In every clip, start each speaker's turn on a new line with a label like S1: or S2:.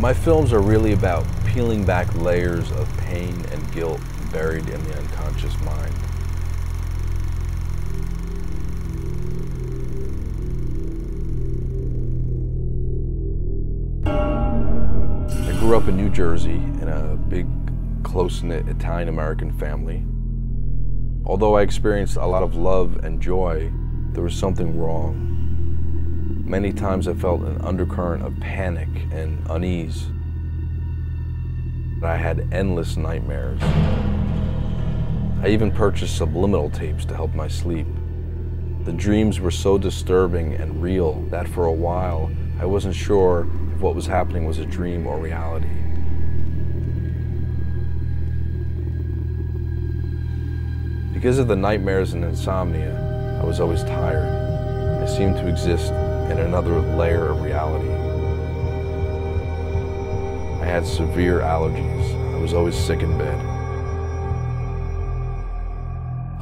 S1: My films are really about peeling back layers of pain and guilt buried in the unconscious mind. I grew up in New Jersey in a big, close-knit Italian-American family. Although I experienced a lot of love and joy, there was something wrong. Many times I felt an undercurrent of panic and unease. I had endless nightmares. I even purchased subliminal tapes to help my sleep. The dreams were so disturbing and real that for a while I wasn't sure if what was happening was a dream or reality. Because of the nightmares and insomnia, I was always tired. I seemed to exist in another layer of reality. I had severe allergies. I was always sick in bed.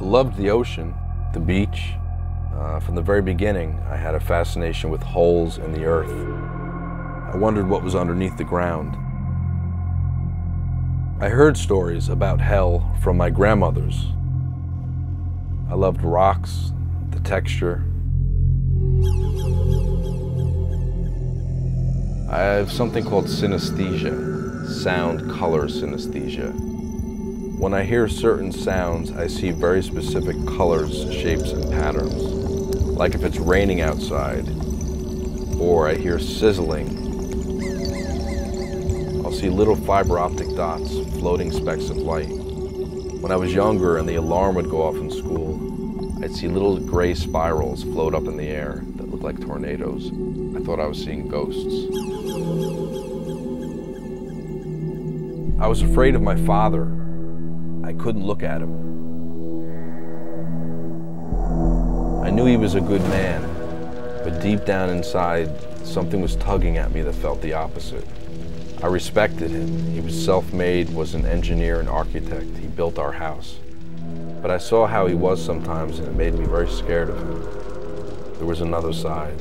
S1: I loved the ocean, the beach. From the very beginning, I had a fascination with holes in the earth. I wondered what was underneath the ground. I heard stories about hell from my grandmothers. I loved rocks, the texture. I have something called synesthesia, sound color synesthesia. When I hear certain sounds, I see very specific colors, shapes, and patterns. Like if it's raining outside, or I hear sizzling, I'll see little fiber optic dots, floating specks of light. When I was younger and the alarm would go off in school, I'd see little gray spirals float up in the air that looked like tornadoes. I thought I was seeing ghosts. I was afraid of my father. I couldn't look at him. I knew he was a good man, but deep down inside, something was tugging at me that felt the opposite. I respected him. He was self-made, was an engineer and architect. He built our house. But I saw how he was sometimes, and it made me very scared of him. There was another side.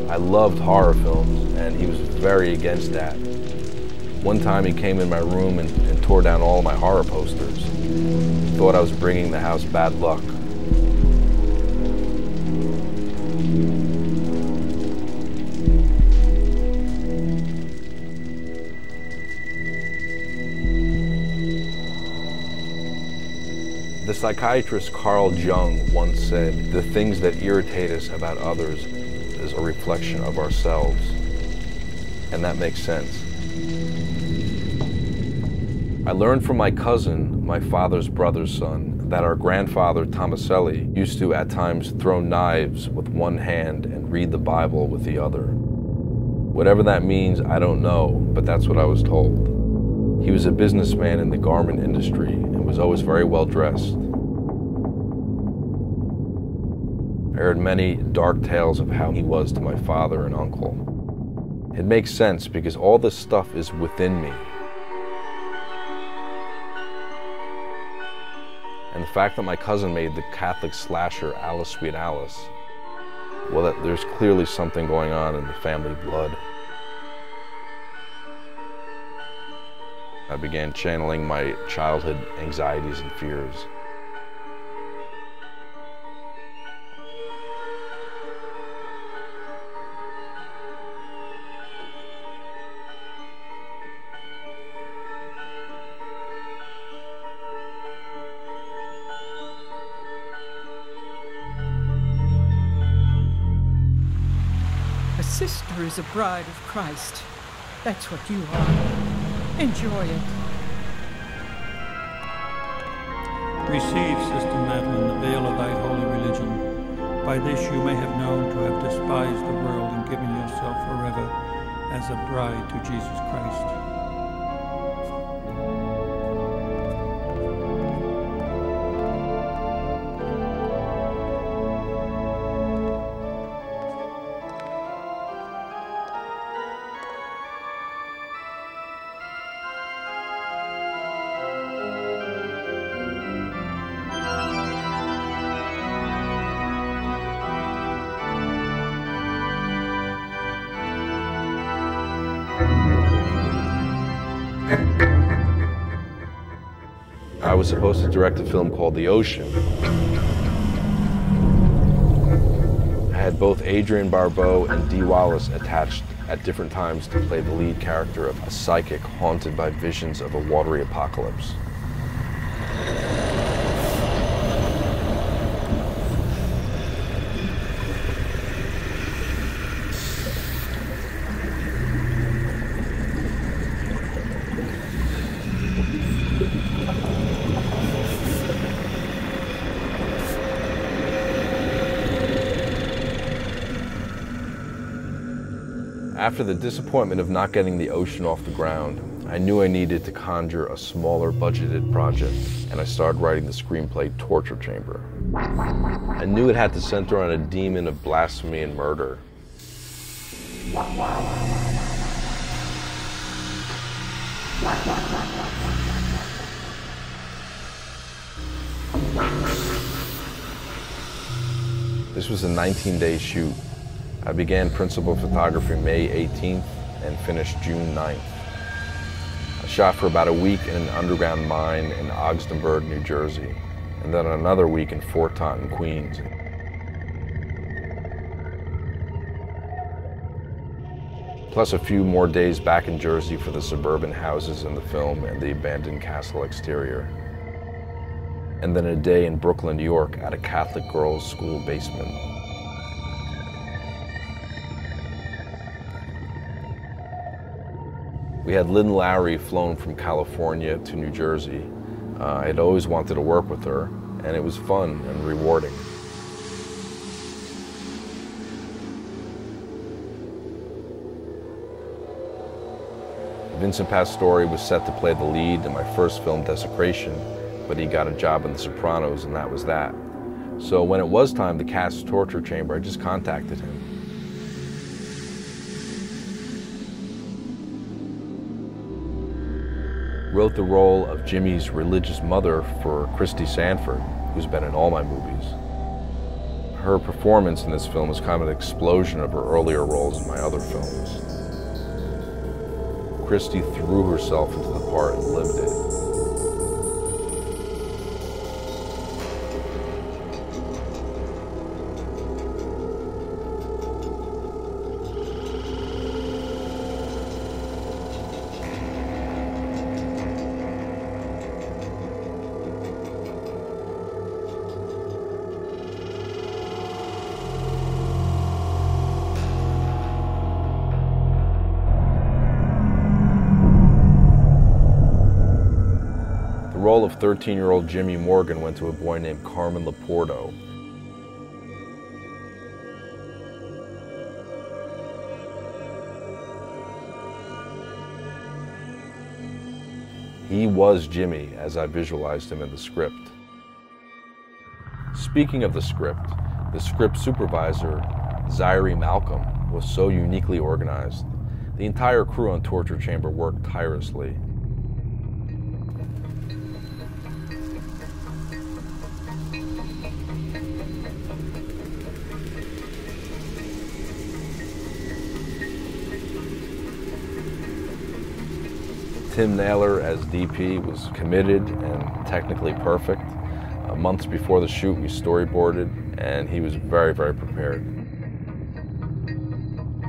S1: I loved horror films, and he was very against that. One time he came in my room and tore down all my horror posters. He thought I was bringing the house bad luck. The psychiatrist Carl Jung once said, "The things that irritate us about others is a reflection of ourselves." And that makes sense. I learned from my cousin, my father's brother's son, that our grandfather Tomaselli used to at times throw knives with one hand and read the Bible with the other. Whatever that means, I don't know, but that's what I was told. He was a businessman in the garment industry and was always very well dressed. I heard many dark tales of how he was to my father and uncle. It makes sense because all this stuff is within me. And the fact that my cousin made the Catholic slasher Alice Sweet Alice, well, there's clearly something going on in the family blood. I began channeling my childhood anxieties and fears.
S2: A sister is a bride of Christ. That's what you are. Enjoy it.
S3: Receive, Sister Madeline, the veil of thy holy religion. By this you may have known to have despised the world and given yourself forever as a bride to Jesus Christ.
S1: I was supposed to direct a film called The Ocean. I had both Adrienne Barbeau and Dee Wallace attached at different times to play the lead character of a psychic haunted by visions of a watery apocalypse. After the disappointment of not getting The Ocean off the ground, I knew I needed to conjure a smaller budgeted project, and I started writing the screenplay Torture Chamber. I knew it had to center on a demon of blasphemy and murder. This was a 19-day shoot. I began principal photography May 18th and finished June 9th. I shot for about a week in an underground mine in Ogdenburg, New Jersey, and then another week in Fort Taunton, Queens. Plus a few more days back in Jersey for the suburban houses in the film and the abandoned castle exterior. And then a day in Brooklyn, New York at a Catholic girls' school basement. We had Lynn Lowry flown from California to New Jersey. I had always wanted to work with her, and it was fun and rewarding. Vincent Pastore was set to play the lead in my first film, Desecration, but he got a job in The Sopranos, and that was that. So when it was time to cast Torture Chamber, I just contacted him. Wrote the role of Jimmy's religious mother for Christy Sanford, who's been in all my movies. Her performance in this film is kind of an explosion of her earlier roles in my other films. Christy threw herself into the part and lived it. The role of 13-year-old Jimmy Morgan went to a boy named Carmen Laporto. He was Jimmy as I visualized him in the script. Speaking of the script supervisor, Zaire Malcolm, was so uniquely organized. The entire crew on Torture Chamber worked tirelessly. Tim Naylor as DP was committed and technically perfect. Months before the shoot, we storyboarded, and he was very, very prepared.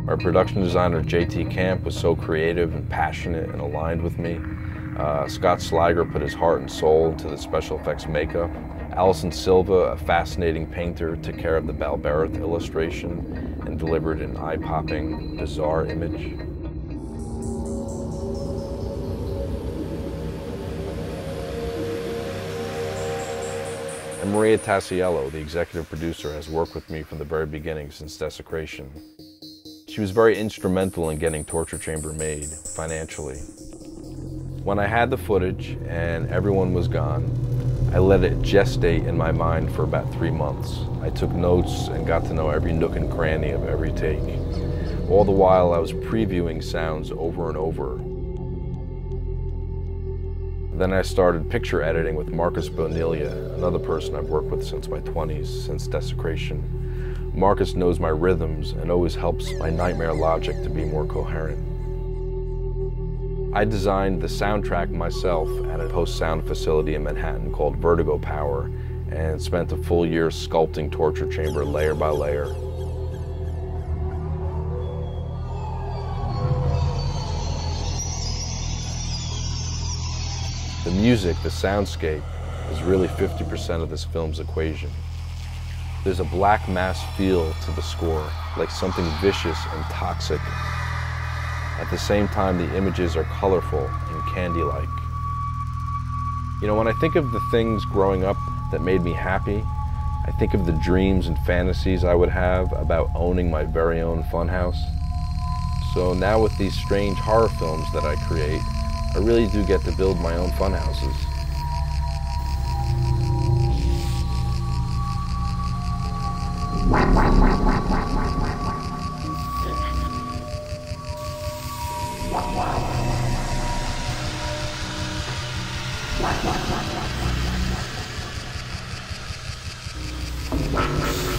S1: Our production designer, JT Camp, was so creative and passionate and aligned with me. Scott Sliger put his heart and soul into the special effects makeup. Alison Silva, a fascinating painter, took care of the Balbarith illustration and delivered an eye-popping, bizarre image. And Maria Tassiello, the executive producer, has worked with me from the very beginning since Desecration. She was very instrumental in getting Torture Chamber made, financially. When I had the footage and everyone was gone, I let it gestate in my mind for about 3 months. I took notes and got to know every nook and cranny of every take. All the while I was previewing sounds over and over. Then I started picture editing with Marcus Bonilla, another person I've worked with since my 20s, since Desecration. Marcus knows my rhythms and always helps my nightmare logic to be more coherent. I designed the soundtrack myself at a post-sound facility in Manhattan called Vertigo Power, and spent a full year sculpting Torture Chamber layer by layer. The music, the soundscape, is really 50% of this film's equation. There's a black mass feel to the score, like something vicious and toxic. At the same time, the images are colorful and candy-like. You know, when I think of the things growing up that made me happy, I think of the dreams and fantasies I would have about owning my very own funhouse. So now with these strange horror films that I create, I really do get to build my own funhouses.
S4: Wow.